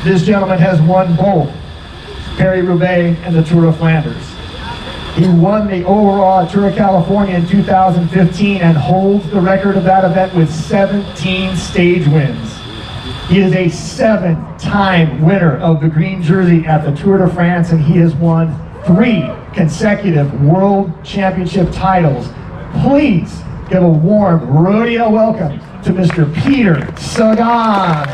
This gentleman has won both Paris-Roubaix and the Tour of Flanders. He won the overall Tour of California in 2015 and holds the record of that event with 17 stage wins. He is a 7-time winner of the green jersey at the Tour de France, and he has won 3 consecutive World Championship titles. Please give a warm Roadie-Oh welcome to Mr. Peter Sagan.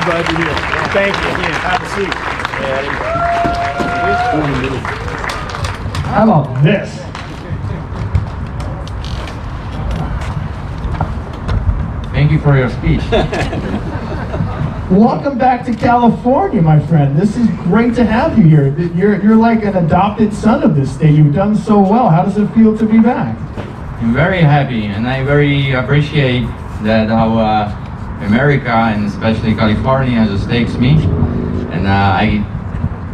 Glad you're here. Thank you. Have a seat. How about this? Thank you for your speech. Welcome back to California, my friend. This is great to have you here. You're like an adopted son of this state. You've done so well. How does it feel to be back? I'm very happy, and I very appreciate that how America and especially California just takes me, and I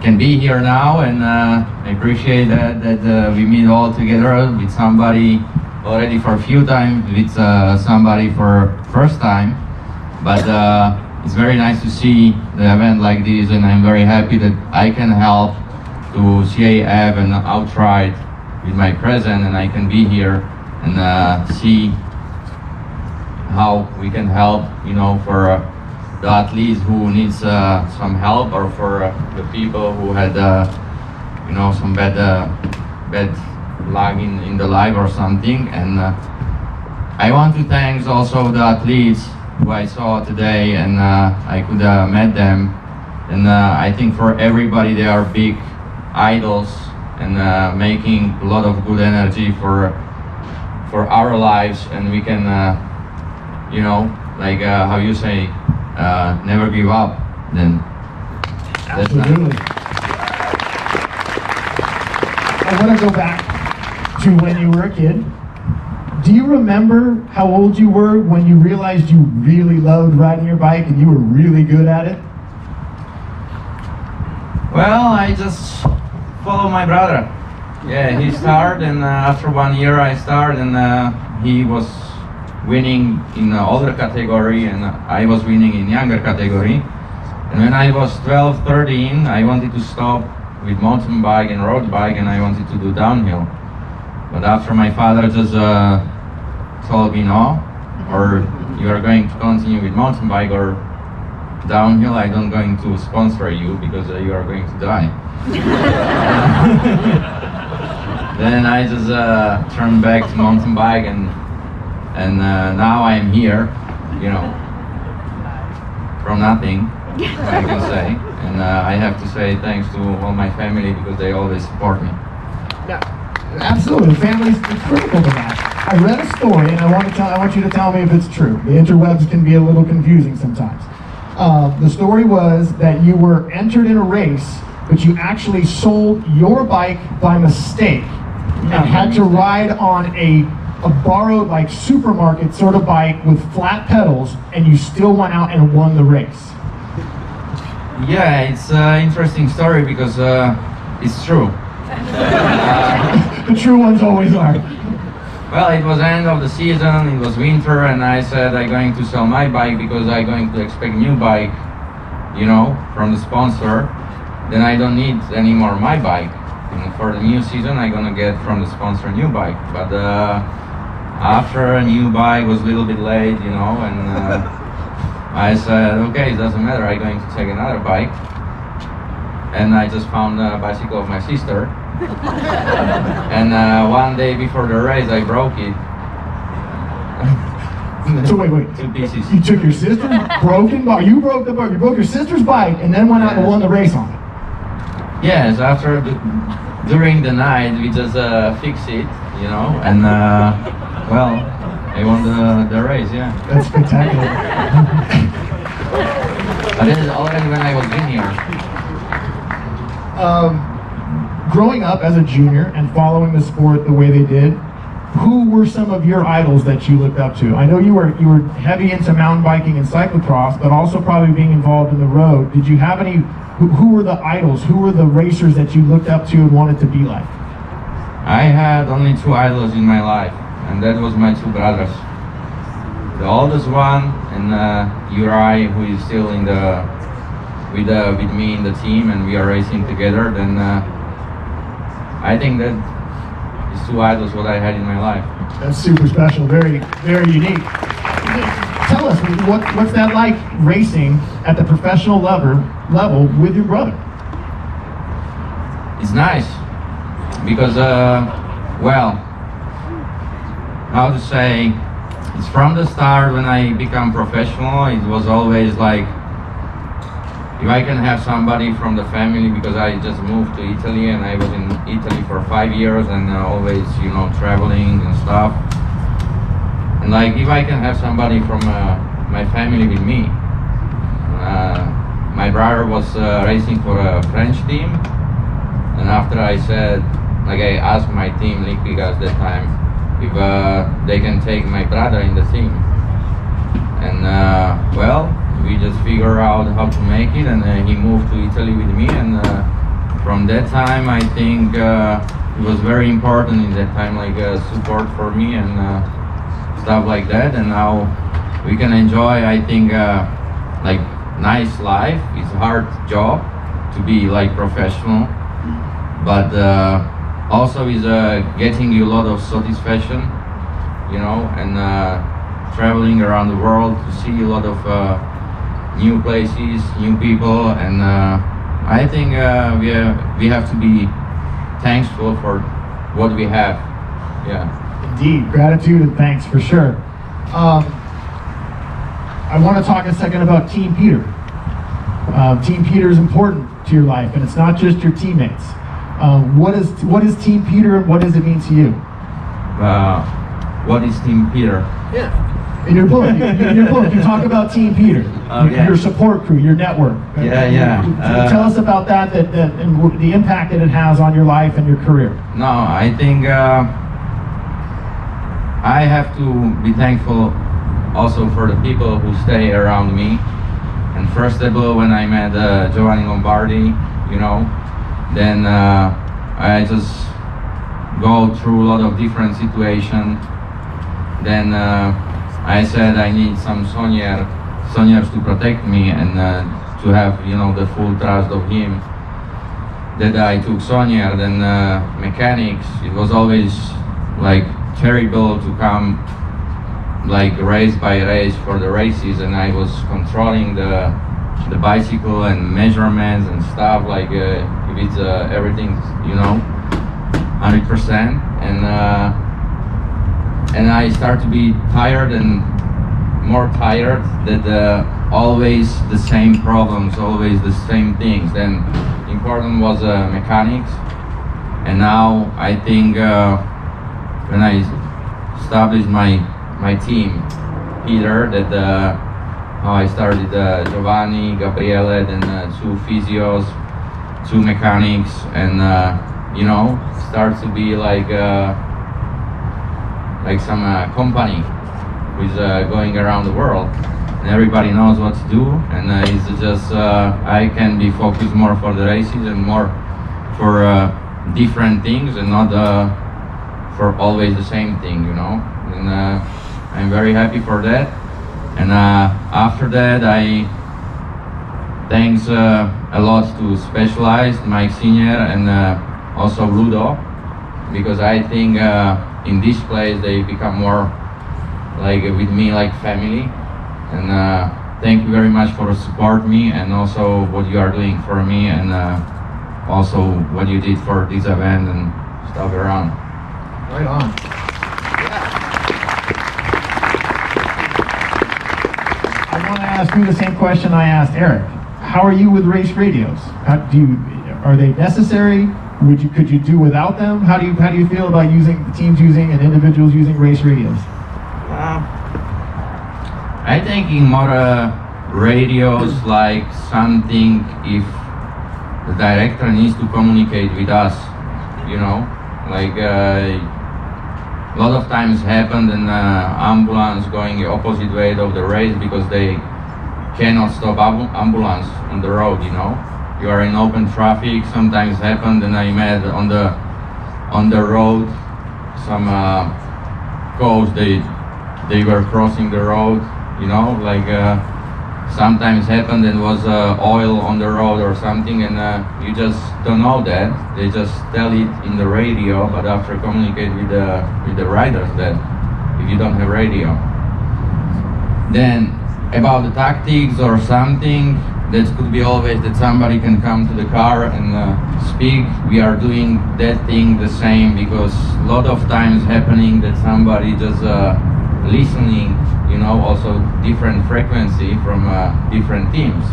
can be here now, and I appreciate that we meet all together with somebody already for a few times, with somebody for first time, but it's very nice to see the event like this, and I'm very happy that I can help to CAF and outright with my presence, and I can be here and see how we can help, you know, for the athletes who needs some help, or for the people who had, you know, some bad luck in the life or something. And I want to thank also the athletes who I saw today, and I could met them. And I think for everybody they are big idols, and making a lot of good energy for our lives, and we can. You know, like how you say, never give up, then that's absolutely. I want to go back to when you were a kid. Do you remember how old you were when you realized you really loved riding your bike and you were really good at it? Well, I just follow my brother. Yeah, he started, and after 1 year I started, and he was winning in older category, and I was winning in younger category. And when I was 12, 13, I wanted to stop with mountain bike and road bike, and I wanted to do downhill. But after my father just told me no, or you are going to continue with mountain bike or downhill, I don't going to sponsor you because you are going to die. Then I just turned back to mountain bike, and now I'm here, you know, from nothing, I can say. And I have to say thanks to all my family, because they always support me. Yeah, absolutely. Family's critical to that. I read a story, and I want you to tell me if it's true. The interwebs can be a little confusing sometimes. The story was that you were entered in a race, but you actually sold your bike by mistake and had to ride on a borrowed, like, supermarket sort of bike with flat pedals, and you still went out and won the race. Yeah, it's an interesting story because it's true. The true ones always are. Well, it was end of the season, it was winter, and I said I'm going to sell my bike because I'm going to expect new bike, you know, from the sponsor. Then I don't need anymore my bike. And for the new season, I'm gonna get from the sponsor new bike. But after a new bike was a little bit late, you know, and I said, okay, it doesn't matter, I'm going to take another bike. And I just found a bicycle of my sister. And one day before the race, I broke it. So wait. 2 pieces. You took your sister's broken bike, you broke the bike, you broke your sister's bike, and then went out and won the race on it. Yes, during the night, we just fix it, you know, and well, I won the race, yeah. That's spectacular. But this is already when I was junior. Growing up as a junior and following the sport the way they did, who were some of your idols that you looked up to? I know you were heavy into mountain biking and cyclocross, but also probably being involved in the road. Did you have any? Who were the idols? Who were the racers that you looked up to and wanted to be like? I had only 2 idols in my life. and that was my two brothers. The oldest one, and Uri, who is still in the with me in the team, and we are racing together. Then I think that is two idols what I had in my life. That's super special, very, very unique. Tell us, what's that like racing at the professional level with your brother? It's nice because, well, how to say, it's from the start when I become professional, it was always like, if I can have somebody from the family, because I just moved to Italy and I was in Italy for 5 years and always, you know, traveling and stuff. And like, if I can have somebody from my family with me. My brother was racing for a French team, and after I said, like I asked my team, Liquigas at that time, if they can take my brother in the team. And well, we just figured out how to make it, and he moved to Italy with me, and from that time I think it was very important in that time, like support for me and stuff like that. And now we can enjoy, I think, like nice life. It's a hard job to be like professional, but also is getting you a lot of satisfaction, you know, and traveling around the world to see a lot of new places, new people, and I think we have to be thankful for what we have. Yeah. Indeed, gratitude and thanks for sure. I want to talk a second about Team Peter. Team Peter is important to your life, and it's not just your teammates. What is Team Peter, and what does it mean to you? What is Team Peter? Yeah. In your book, you talk about Team Peter, your support crew, your network. Tell us about that and the impact that it has on your life and your career. No, I think I have to be thankful also for the people who stay around me. And first of all, when I met Giovanni Lombardi, you know, then I just go through a lot of different situations. Then I said I need some Soniers to protect me and to have, you know, the full trust of him. That I took Sonier, then mechanics. It was always like terrible to come like race by race for the races, and I was controlling the bicycle and measurements and stuff, like if it's everything, you know, 100%. And I start to be tired and more tired, that always the same problems, always the same things. Then important was mechanics, and now I think when I established my team, Peter, that how I started Giovanni, Gabriele, then 2 physios, 2 mechanics, and you know, starts to be like some company who's going around the world, and everybody knows what to do, and it's just I can be focused more for the races and more for different things, and not for always the same thing, you know. And I'm very happy for that. And after that, I thanks a lot to Specialized, Mike Senior, and also Ludo, because I think in this place they become more like with me, like family. And thank you very much for support me, and also what you are doing for me, and also what you did for this event and stuff around. Right on. I want to ask you the same question I asked Eric. How are you with race radios? Are they necessary? Could you do without them? How do you feel about using the teams using and individuals using race radios? I think in more radios, like something, if the director needs to communicate with us, you know, like a lot of times happened in ambulance going the opposite way of the race because they cannot stop ambulance on the road, you know. You are in open traffic, sometimes happened, and I met on the road some coast, they were crossing the road, you know, like sometimes happened and was oil on the road or something, and you just don't know that. They just tell it in the radio, but after communicate with the riders that if you don't have radio. Then about the tactics or something, that could be always that somebody can come to the car and speak. We are doing that thing the same, because a lot of times happening that somebody just listening, you know, also different frequency from different teams.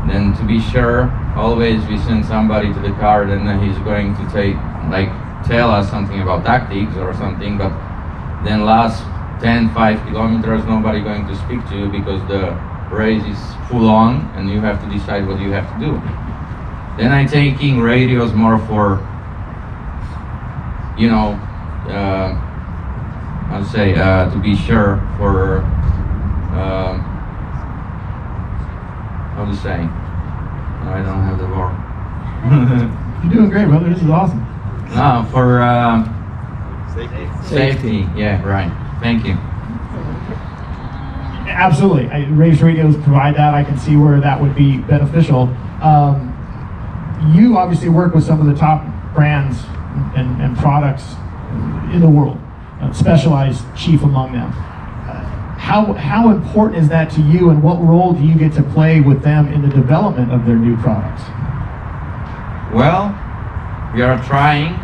Then to be sure, always we send somebody to the car, then he's going to tell us something about tactics or something, but then last 5 kilometers nobody going to speak to you, because the race is full on and you have to decide what you have to do. Then I'm taking radios more for, you know, I'll say to be sure for how to say? No, I don't have the word. You're doing great, brother. This is awesome. No, for safety. Yeah, right. Thank you. Absolutely. Race radios provide that. I can see where that would be beneficial. You obviously work with some of the top brands and products in the world, Specialized chief among them. How important is that to you, and what role do you get to play with them in the development of their new products? Well, we are trying,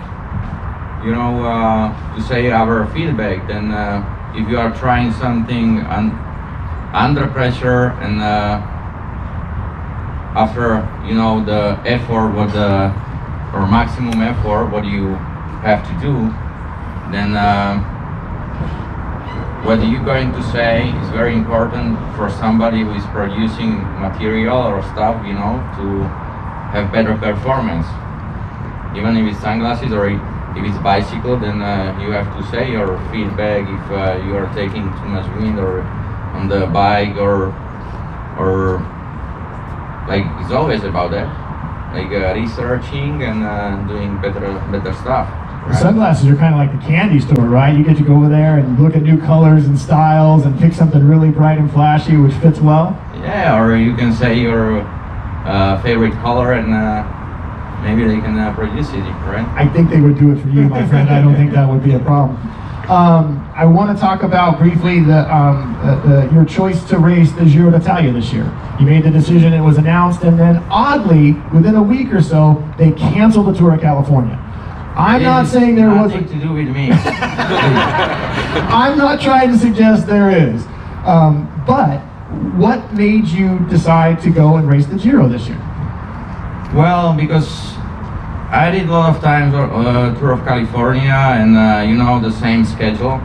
you know, to say our feedback. Then if you are trying something under pressure and after, you know, the effort, or maximum effort, what you have to do, then what you're going to say is very important for somebody who is producing material or stuff, you know, to have better performance. Even if it's sunglasses or if it's bicycle, then you have to say your feedback if you are taking too much wind or on the bike, or like it's always about that, like researching and doing better stuff. Right? Sunglasses are kind of like the candy store, right? You get to go over there and look at new colors and styles and pick something really bright and flashy which fits well. Yeah, or you can say your favorite color and maybe they can produce it, right? I think they would do it for you, my friend. I don't think that would be a problem. I want to talk about briefly your choice to race the Giro d'Italia this year. You made the decision, it was announced, and then oddly, within a week or so, they canceled the Tour of California. I'm not saying there wasn't nothing to do with me. I'm not trying to suggest there is. But what made you decide to go and race the Giro this year? Well, because I did a lot of times Tour of California and you know, the same schedule,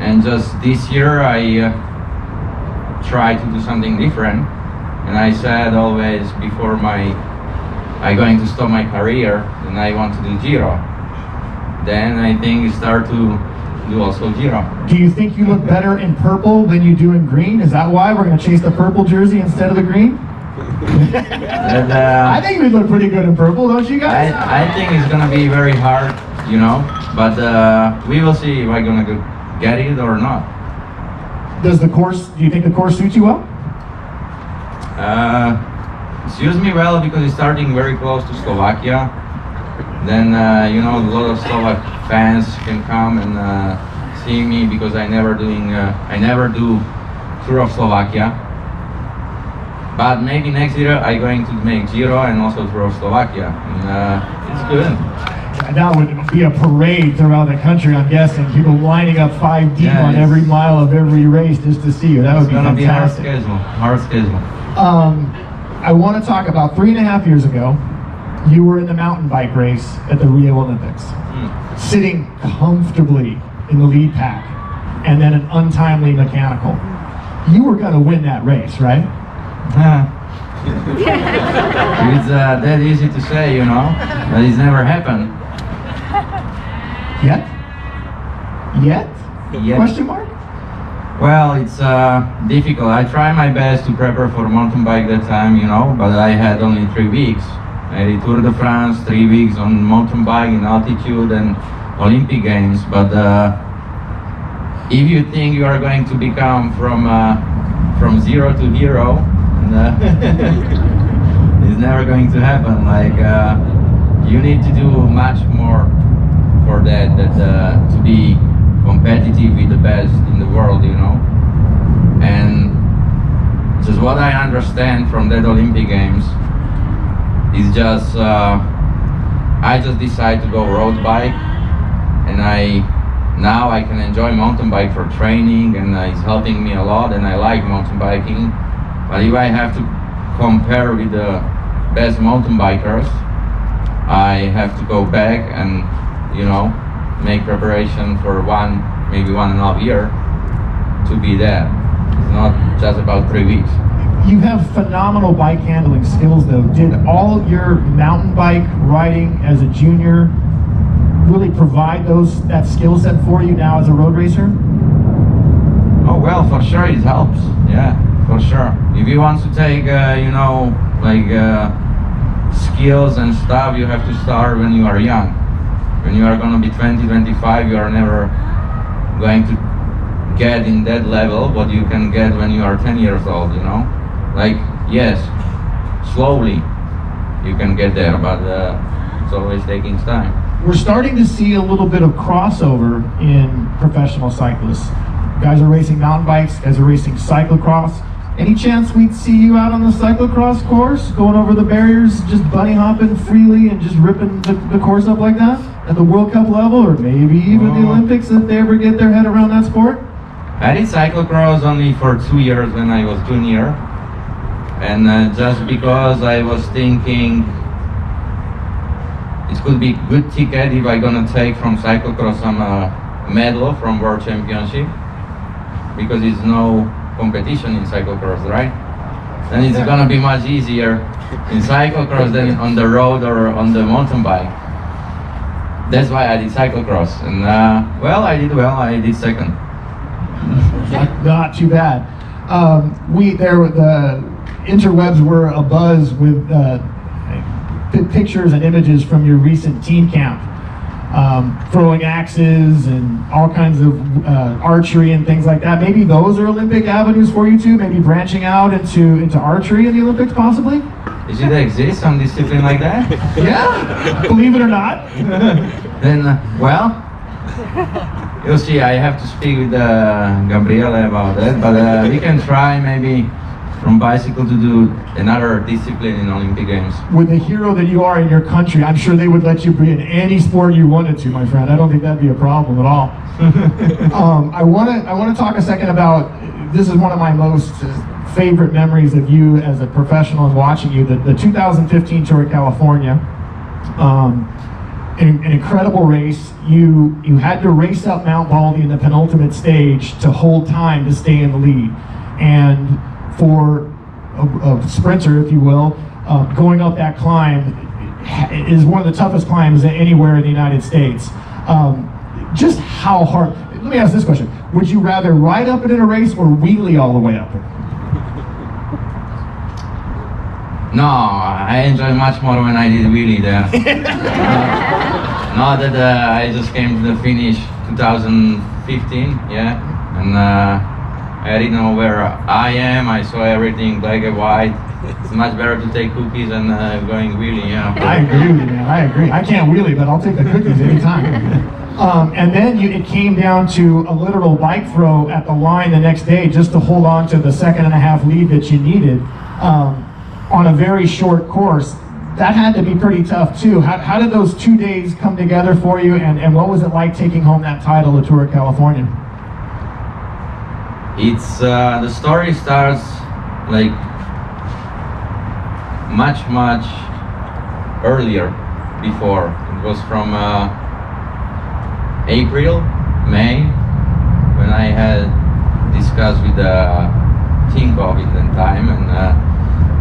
and just this year I tried to do something different, and I said always before I going to stop my career, and I want to do Giro. Then I think start to do also Giro. Do you think you look better in purple than you do in green? Is that why we're going to chase the purple jersey instead of the green? And, I think we look pretty good in purple, don't you guys? I think it's gonna be very hard, you know, but we will see if I'm gonna get it or not. Do you think the course suits you well? It suits me well because it's starting very close to Slovakia. Then, you know, a lot of Slovak fans can come and see me, because I never do Tour of Slovakia. But maybe next year I'm going to make Giro and also Tour of Slovakia, and it's good. And that would be a parade throughout the country, I'm guessing. People lining up 5 deep on every mile of every race just to see you. That would be fantastic. It's gonna be hard schedule. I want to talk about 3.5 years ago. You were in the mountain bike race at the Rio Olympics, sitting comfortably in the lead pack, and then an untimely mechanical. You were going to win that race, right? It's that easy to say, you know, but it's never happened. Yet? Question mark? Well, it's difficult. I try my best to prepare for mountain bike that time, you know, but I had only 3 weeks. I did Tour de France, 3 weeks on mountain bike in altitude and Olympic Games, but if you think you are going to become from zero to hero, it's never going to happen. Like you need to do much more for that to be competitive with the best in the world, you know. And just what I understand from that Olympic Games is just I just decided to go road bike, and now I can enjoy mountain bike for training, and it's helping me a lot, and I like mountain biking. But if I have to compare with the best mountain bikers, I have to go back and, you know, make preparation for maybe 1.5 years to be there. It's not just about 3 weeks. You have phenomenal bike handling skills, though. Did all your mountain bike riding as a junior really provide that skill set for you now as a road racer? Oh well, for sure it helps. Yeah, for sure. If you want to take, you know, like skills and stuff, you have to start when you are young. When you are going to be 20, 25, you are never going to get in that level what you can get when you are 10 years old, you know. Like, yes, slowly you can get there, but it's always taking time. We're starting to see a little bit of crossover in professional cyclists. Guys are racing mountain bikes, guys are racing cyclocross. Any chance we'd see you out on the cyclocross course, going over the barriers, just bunny hopping freely and just ripping the course up like that? At the World Cup level, or maybe even the Olympics, if they ever get their head around that sport? I did cyclocross only for 2 years when I was junior. And just because I was thinking it could be good ticket if I'm gonna take from cyclocross some medal from World Championship, because it's no competition in cyclocross, right? Then it's gonna be much easier in cyclocross than on the road or on the mountain bike. That's why I did cyclocross, and well, I did second. Not too bad. The interwebs were abuzz with pictures and images from your recent team camp, throwing axes and all kinds of archery and things like that. Maybe those are Olympic avenues for you too. Maybe branching out into archery in the Olympics, possibly. Does it exist, some discipline like that? Yeah, believe it or not. Then, well, you'll see. I have to speak with Gabriele about that, but we can try maybe from bicycle to do another discipline in Olympic Games. With the hero that you are in your country, I'm sure they would let you be in any sport you wanted to, my friend. I don't think that'd be a problem at all. I want to talk a second about, this is one of my most favorite memories of you as a professional and watching you, the 2015 Tour of California. An incredible race. You had to race up Mount Baldy in the penultimate stage to hold time to stay in the lead. And for a sprinter, if you will, going up that climb is one of the toughest climbs anywhere in the United States. Just how hard, let me ask this question. Would you rather ride up it in a race or wheelie all the way up it? No, I enjoy much more when I did wheelie there. Now that I just came to the finish 2015, yeah, and I didn't know where I am. I saw everything black and white. It's much better to take cookies than going wheelie, yeah. I agree with you, man. I agree. I can't wheelie, but I'll take the cookies anytime. And then it came down to a literal bike throw at the line the next day just to hold on to the 2.5 lead that you needed on a very short course. That had to be pretty tough too. How did those 2 days come together for you, and what was it like taking home that title, the Tour of California? It's the story starts like much earlier before. It was from April, May, when I had discussed with Tinkoff at the time, and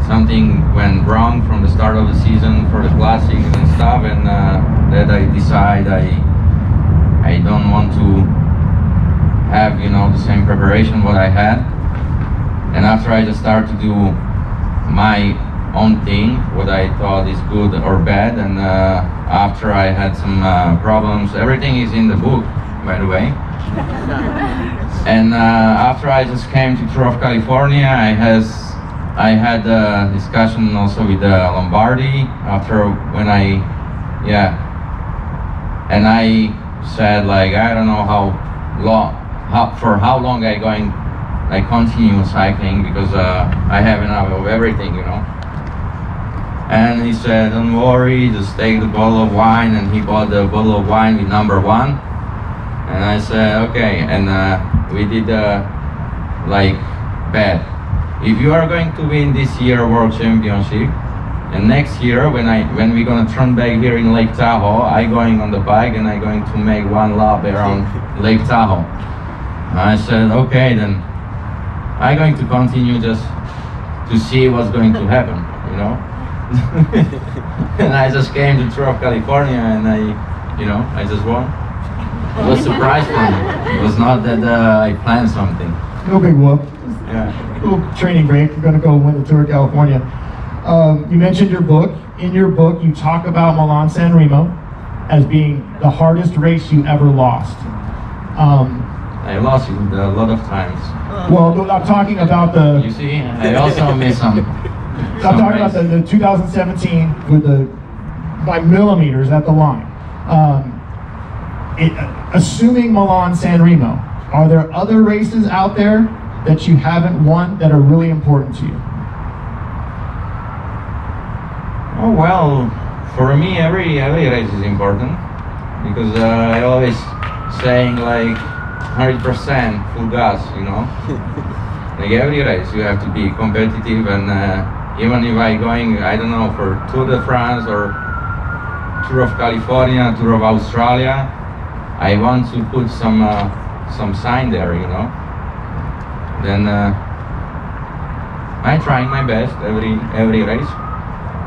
something went wrong from the start of the season for the classics and stuff, and that I decide I don't want to have, you know, the same preparation what I had. And after I just started to do my own thing, what I thought is good or bad, and after I had some problems, everything is in the book, by the way. And after I just came to Tour of California, I had a discussion also with Lombardi after when and I said like I don't know for how long I continue cycling because I have enough of everything, you know. And he said, don't worry, just take the bottle of wine, and he bought the bottle of wine with number 1. And I said, okay, and we did like bet. If you are going to win this year World Championship, and next year when we're gonna turn back here in Lake Tahoe, I going on the bike and I going to make one lap around Lake Tahoe. And I said, okay, then I'm going to continue just to see what's going to happen, you know. And I just came to Tour of California and I just won. It was a surprise for me. It was not that I planned something. No big whoop. Yeah. Little training break. We're going to go win the Tour of California. You mentioned your book. In your book, you talk about Milan-San Remo as being the hardest race you ever lost. I lost it a lot of times. Well, I'm talking about the... You see, I also missed some. I'm talking about the 2017 with by millimeters at the line. Assuming Milan-San Remo, are there other races out there that you haven't won that are really important to you? Oh well, for me every race is important because I always saying like 100% full gas, you know. Like every race you have to be competitive, and even if I going, I don't know, for Tour de France or Tour of California, Tour of Australia, I want to put some sign there, you know. Then I'm trying my best every race.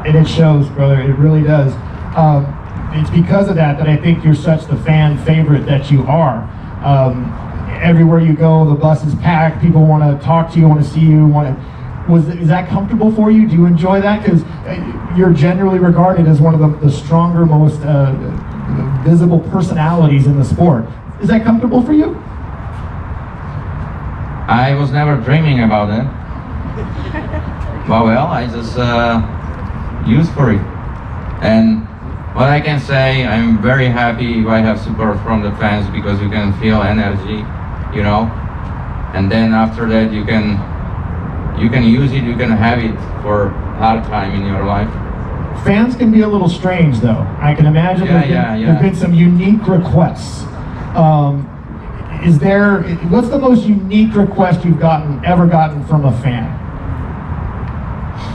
And it shows, brother. It really does. It's because of that I think you're such the fan favorite that you are. Everywhere you go, the bus is packed. People want to talk to you, want to see you. Is that comfortable for you? Do you enjoy that? Because you're generally regarded as one of the stronger, most visible personalities in the sport. Is that comfortable for you? I was never dreaming about it. But well, I just used for it. And what I can say, I'm very happy if I have support from the fans, because you can feel energy, you know. And then after that, you can use it, you can have it for hard time in your life. Fans can be a little strange, though. I can imagine there've been some unique requests. What's the most unique request you've ever gotten from a fan?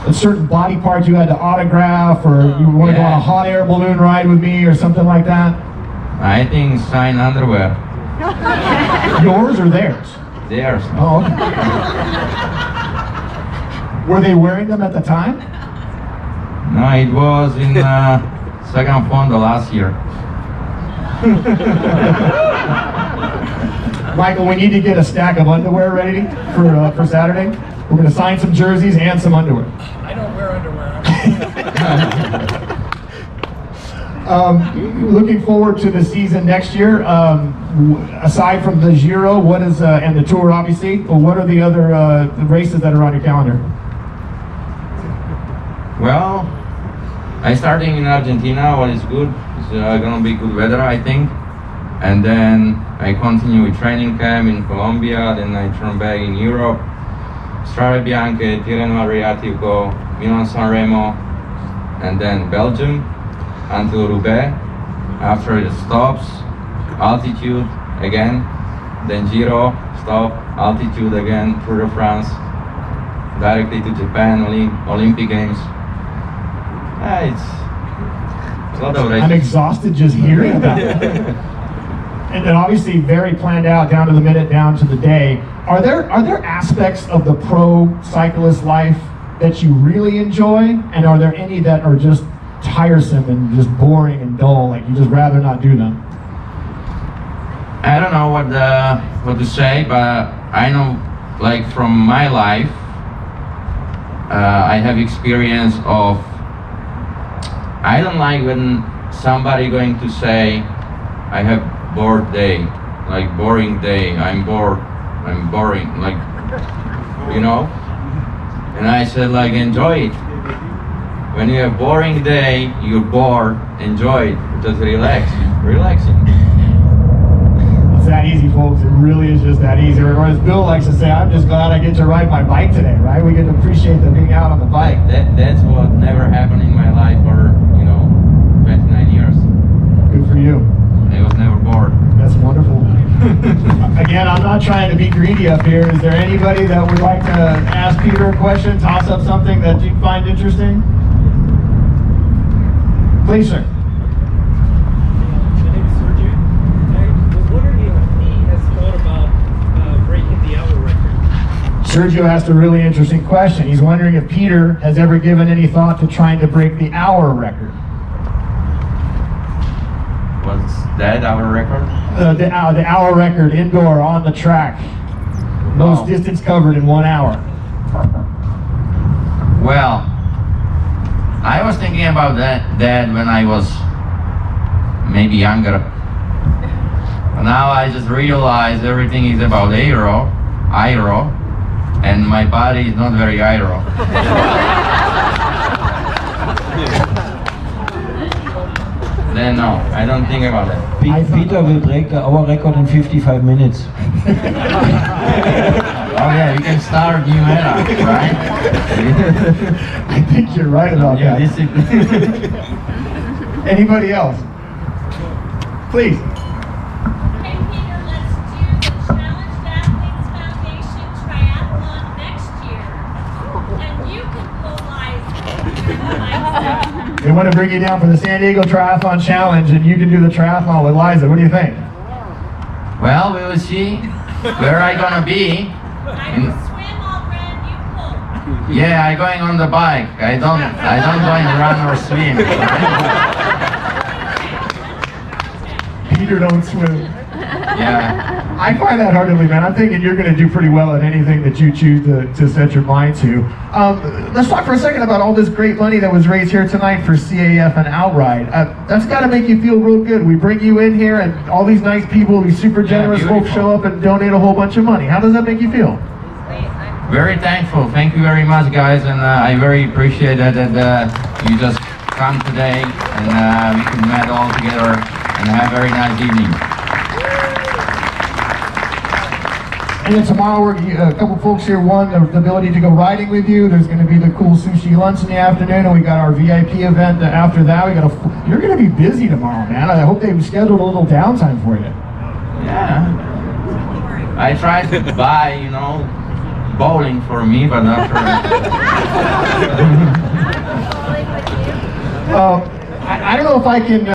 A certain body part you had to autograph, or you want to go on a hot air balloon ride with me, or something like that? I think signed underwear. Yours or theirs? Theirs. Oh, okay. Were they wearing them at the time? No, it was in Sagan Fondo last year. Michael, we need to get a stack of underwear ready for Saturday. We're going to sign some jerseys and some underwear. I don't wear underwear. Looking forward to the season next year. Aside from the Giro, what is and the Tour, obviously, what are the other races that are on your calendar? Well, I'm starting in Argentina. What is good? It's gonna be good weather, I think. And then I continue with training camp in Colombia. Then I turn back in Europe. Strade Bianche, Tirreno Adriatico, Milan-San Remo, and then Belgium until Roubaix. After it stops, altitude again, then Giro, stop, altitude again, Tour de France, directly to Japan, Olympic Games. It's a lot of races. I'm exhausted just hearing about it. And then obviously very planned out, down to the minute, down to the day. Are there aspects of the pro cyclist life that you really enjoy, and are there any that are just tiresome and just boring and dull, like you just rather not do them? I don't know what to say, but I know, like from my life, I have experience of, I don't like when somebody going to say, I have bored day, like boring day. I'm bored. I'm boring. Like, you know. And I said, like, enjoy it. When you have boring day, you're bored. Enjoy it. Just relax. Relaxing. It's that easy, folks. It really is just that easy. Or as Bill likes to say, I'm just glad I get to ride my bike today, right? We get to appreciate the being out on the bike. That's what never happened in my life for, 29 years. Good for you. I was never bored. That's wonderful. Again, I'm not trying to be greedy up here. Is there anybody that would like to ask Peter a question, toss up something that you find interesting? Please, sir. My name is Sergio. I was wondering if he has thought about breaking the hour record. Sergio asked a really interesting question. He's wondering if Peter has ever given any thought to trying to break the hour record. Was that our record? The hour record indoor on the track. Most distance covered in 1 hour. Well, I was thinking about that when I was maybe younger. Now I just realize everything is about aero, and my body is not very aero. Then no, I don't think about that. Peter will break the hour record in 55 minutes. Oh yeah, we can start new era, right? I think you're right about that. Anybody else? Please. Hey Peter, let's do the Challenged Athletes Foundation Triathlon next year. And you can pull Liza. They want to bring you down for the San Diego Triathlon Challenge, and you can do the triathlon with Liza. What do you think? Well, we will see where I gonna be. I can swim all Gran, you pull. Yeah, I'm going on the bike. I don't going to run or swim. Peter don't swim. Yeah. I find that hard to believe, man. I'm thinking you're going to do pretty well at anything that you choose to set your mind to. Let's talk for a second about all this great money that was raised here tonight for CAF and Outride. That's got to make you feel real good. We bring you in here and all these nice people, these super generous folks show up and donate a whole bunch of money. How does that make you feel? Very thankful. Thank you very much, guys, and I very appreciate that you just come today and we can meet all together and have a very nice evening. And then tomorrow, a couple folks here won the ability to go riding with you. There's going to be the cool sushi lunch in the afternoon, and we got our VIP event after that. You're going to be busy tomorrow, man. I hope they've scheduled a little downtime for you. Yeah. I tried to buy, bowling for me, but not for I don't know if I can...